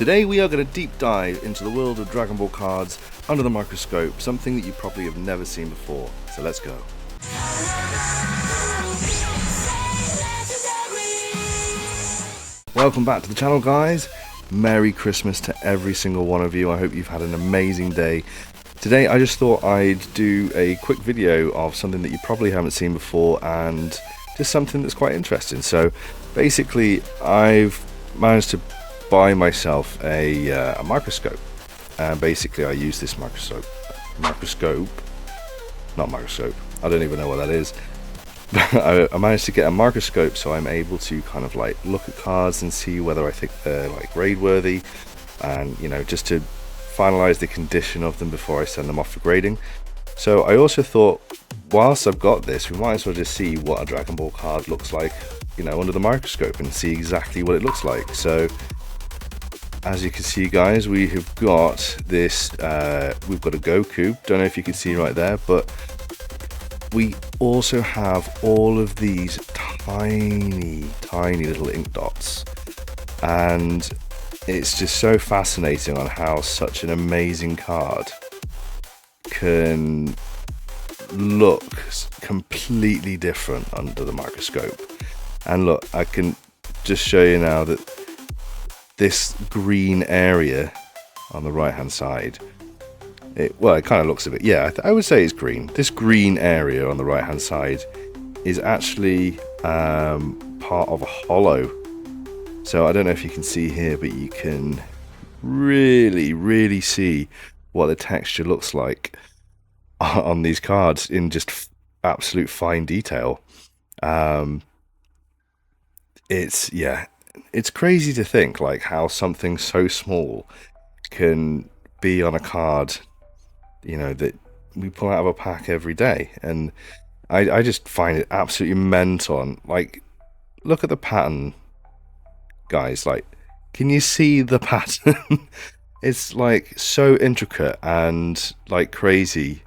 Today we are going to deep dive into the world of Dragon Ball cards under the microscope, something that you probably have never seen before. So let's go. Welcome back to the channel, guys. Merry Christmas to every single one of you. I hope you've had an amazing day. Today I just thought I'd do a quick video of something that you probably haven't seen before and just something that's quite interesting. So basically I've managed to buy myself a microscope, and basically I use this microscope, I don't even know what that is. I managed to get a microscope, so I'm able to kind of like look at cards and see whether I think they're like grade worthy, and you know, just to finalize the condition of them before I send them off for grading. So I also thought, whilst I've got this, we might as well just see what a Dragon Ball card looks like, you know, under the microscope, and see exactly what it looks like. So as you can see, guys, we have got this, we've got a Goku, don't know if you can see right there, but we also have all of these tiny little ink dots, and it's just so fascinating on how such an amazing card can look completely different under the microscope. And look, I can just show you now that this green area on the right hand side, it kind of looks a bit, yeah, I would say it's green. This green area on the right hand side is actually part of a hollow. So I don't know if you can see here, but you can really see what the texture looks like on these cards in just absolute fine detail. It's crazy to think like how something so small can be on a card, you know, that we pull out of a pack every day. And I just find it absolutely mental. And like, look at the pattern, guys. Like, can you see the pattern? It's like so intricate and like crazy.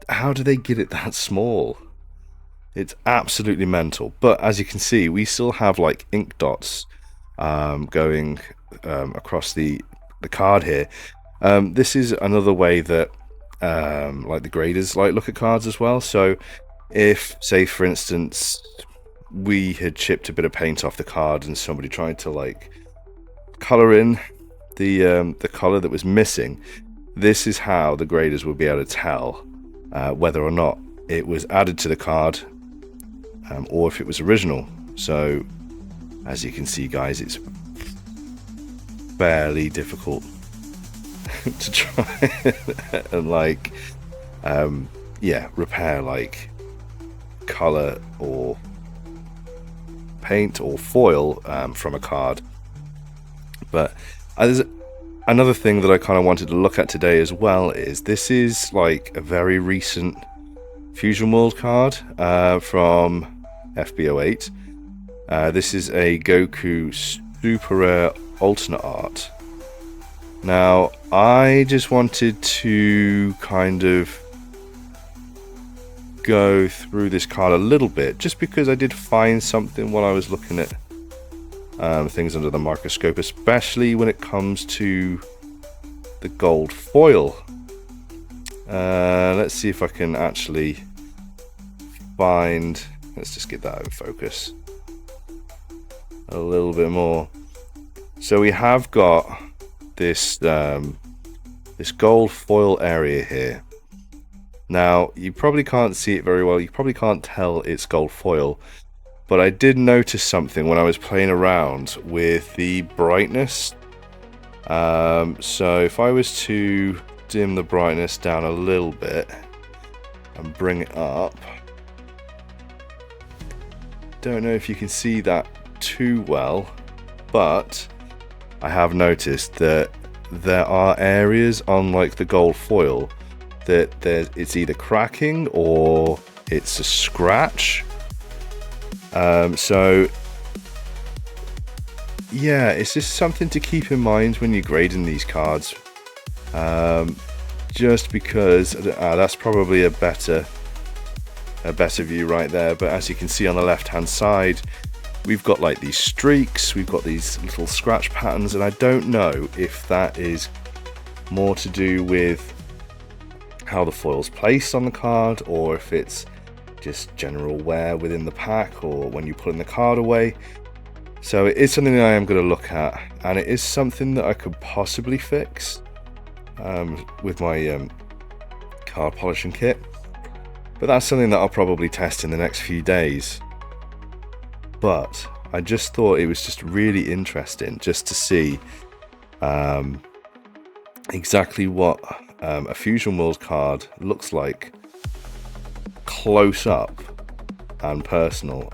How do they get it that small? It's absolutely mental. But as you can see, we still have like ink dots going across the card here. This is another way that like the graders like look at cards as well. So if, say for instance, we had chipped a bit of paint off the card and somebody tried to like color in the color that was missing, this is how the graders will be able to tell whether or not it was added to the card or if it was original. So as you can see, guys, it's fairly difficult to try and like repair like color or paint or foil from a card. But there's another thing that I kind of wanted to look at today as well. Is this is like a very recent Fusion World card from FB08. This is a Goku Super Rare Alternate Art. Now, I just wanted to kind of go through this card a little bit, just because I did find something while I was looking at things under the microscope, especially when it comes to the gold foil. Let's see if I can actually find, let's just get that in focus a little bit more. So we have got this this gold foil area here. Now you probably can't see it very well, you probably can't tell it's gold foil, but I did notice something when I was playing around with the brightness. So if I was to dim the brightness down a little bit and bring it up, don't know if you can see that too well, but I have noticed that there are areas on like the gold foil that it's either cracking or it's a scratch. So yeah, it's just something to keep in mind when you're grading these cards. Just because that's probably a better view right there, but as you can see on the left hand side, we've got like these streaks, we've got these little scratch patterns, and I don't know if that is more to do with how the foil's placed on the card, or if it's just general wear within the pack, or when you put in the card away. So it is something that I am going to look at, and it is something that I could possibly fix with my card polishing kit, but that's something that I'll probably test in the next few days. But I just thought it was just really interesting just to see exactly what a Fusion World card looks like close up and personal.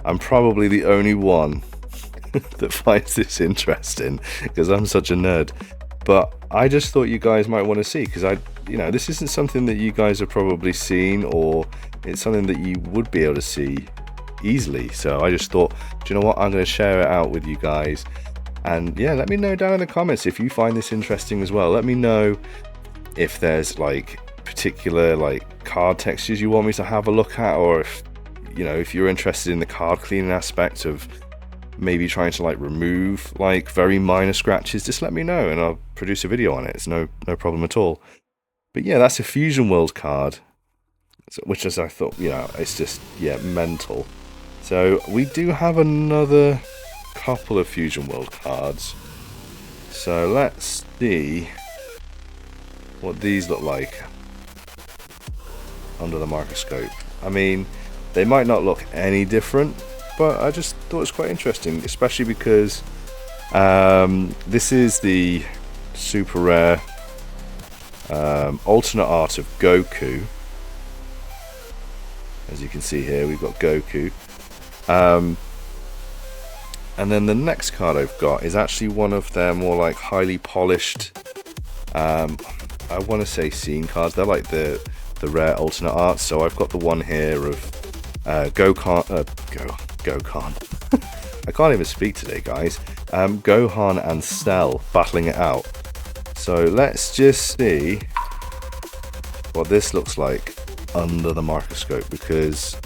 I'm probably the only one that finds this interesting because I'm such a nerd, but I just thought you guys might want to see, because this isn't something that you guys have probably seen, or it's something that you would be able to see easily. So I just thought, do you know what, I'm going to share it out with you guys. And yeah, let me know down in the comments if you find this interesting as well. Let me know if there's like particular like card textures you want me to have a look at, or if you're interested in the card cleaning aspect of maybe trying to like remove like very minor scratches. Just let me know and I'll produce a video on it. It's no problem at all. But yeah, that's a Fusion World card, which, as I thought, it's just, yeah, mental. So we do have another couple of Fusion World cards, so let's see what these look like under the microscope. I mean, they might not look any different, but I just thought it was quite interesting, especially because this is the super rare alternate art of Goku. As you can see here, we've got Goku. And then the next card I've got is actually one of their more like highly polished, I want to say scene cards. They're like the rare alternate arts. So I've got the one here of Gokan. I can't even speak today, guys. Gohan and Cell battling it out. So let's just see what this looks like under the microscope, because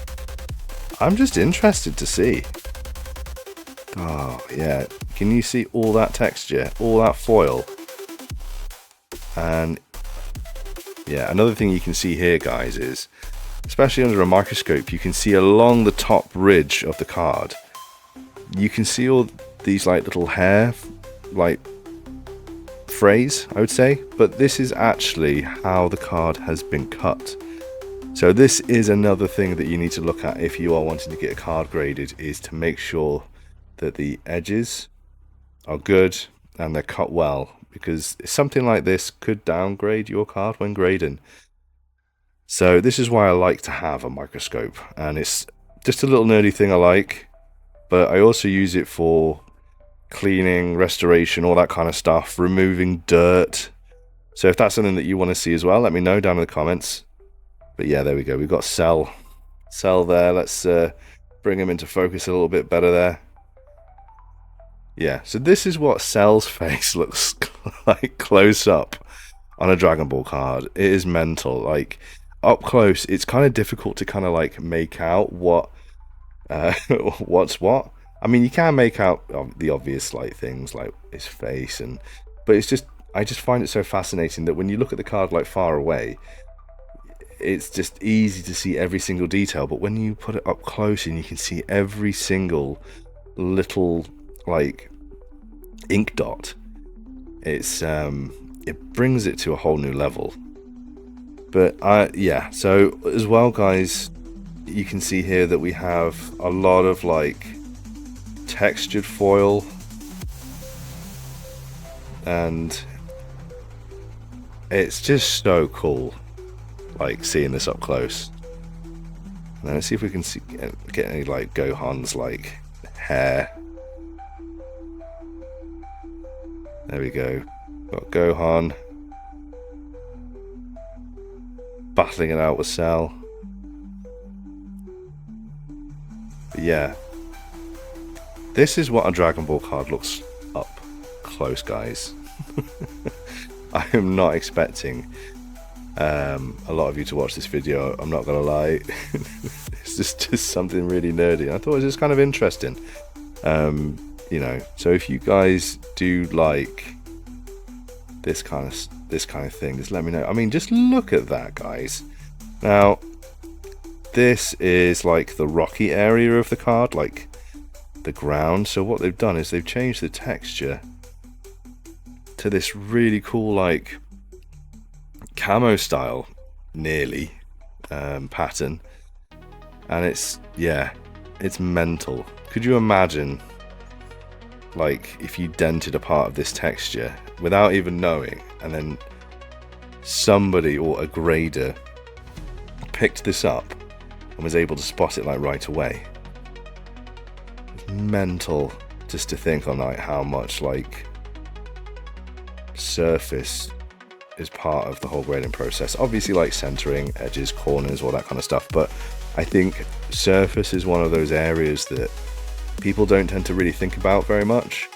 I'm just interested to see. Oh yeah, can you see all that texture, all that foil? And yeah, another thing you can see here, guys, is especially under a microscope, you can see along the top ridge of the card, you can see all these like little hair like frays, I would say, but this is actually how the card has been cut. So this is another thing that you need to look at if you are wanting to get a card graded, is to make sure that the edges are good and they're cut well, because something like this could downgrade your card when grading. So this is why I like to have a microscope, and it's just a little nerdy thing I like, but I also use it for cleaning, restoration, all that kind of stuff, removing dirt. So if that's something that you want to see as well, let me know down in the comments. But yeah, there we go, we've got Cell there. Let's bring him into focus a little bit better there. Yeah, so this is what Cell's face looks like close up on a Dragon Ball card. It is mental. Like, up close, it's kind of difficult to kind of like make out what what's what. I mean, you can make out the obvious like things like his face, but it's just, I just find it so fascinating that when you look at the card like far away, it's just easy to see every single detail, but when you put it up close and you can see every single little like ink dot, it's it brings it to a whole new level. But yeah, so as well, guys, you can see here that we have a lot of like textured foil, and it's just so cool like seeing this up close. Now let's see if we can get any like Gohan's like hair. There we go. Got Gohan battling it out with Cell. But yeah, this is what a Dragon Ball card looks up close, guys. I am not expecting a lot of you to watch this video, I'm not gonna lie. It's just something really nerdy. I thought it was just kind of interesting. You know, so if you guys do like this kind of thing, just let me know. I mean, just look at that, guys. Now, this is like the rocky area of the card, like the ground. So what they've done is they've changed the texture to this really cool, like camo style, nearly pattern, and it's mental. Could you imagine, like, if you dented a part of this texture without even knowing, and then somebody or a grader picked this up and was able to spot it like right away? It's mental just to think on like how much like surface is part of the whole grading process. Obviously, like centering, edges, corners, all that kind of stuff, but I think surface is one of those areas that people don't tend to really think about very much.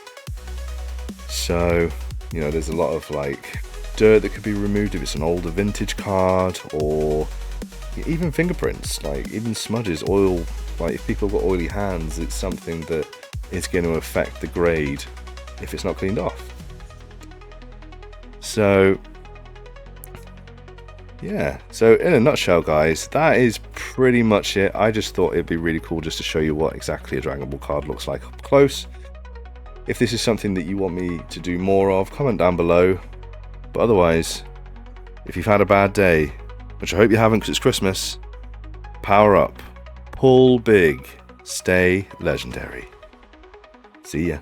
So, you know, there's a lot of like dirt that could be removed if it's an older vintage card, or even fingerprints, like even smudges, oil. Like if people have got oily hands, it's something that is going to affect the grade if it's not cleaned off. So yeah, so in a nutshell, guys, that is pretty much it. I just thought it'd be really cool just to show you what exactly a Dragon Ball card looks like up close. If this is something that you want me to do more of, comment down below. But otherwise, if you've had a bad day, which I hope you haven't because it's Christmas, power up, pull big, stay legendary. See ya.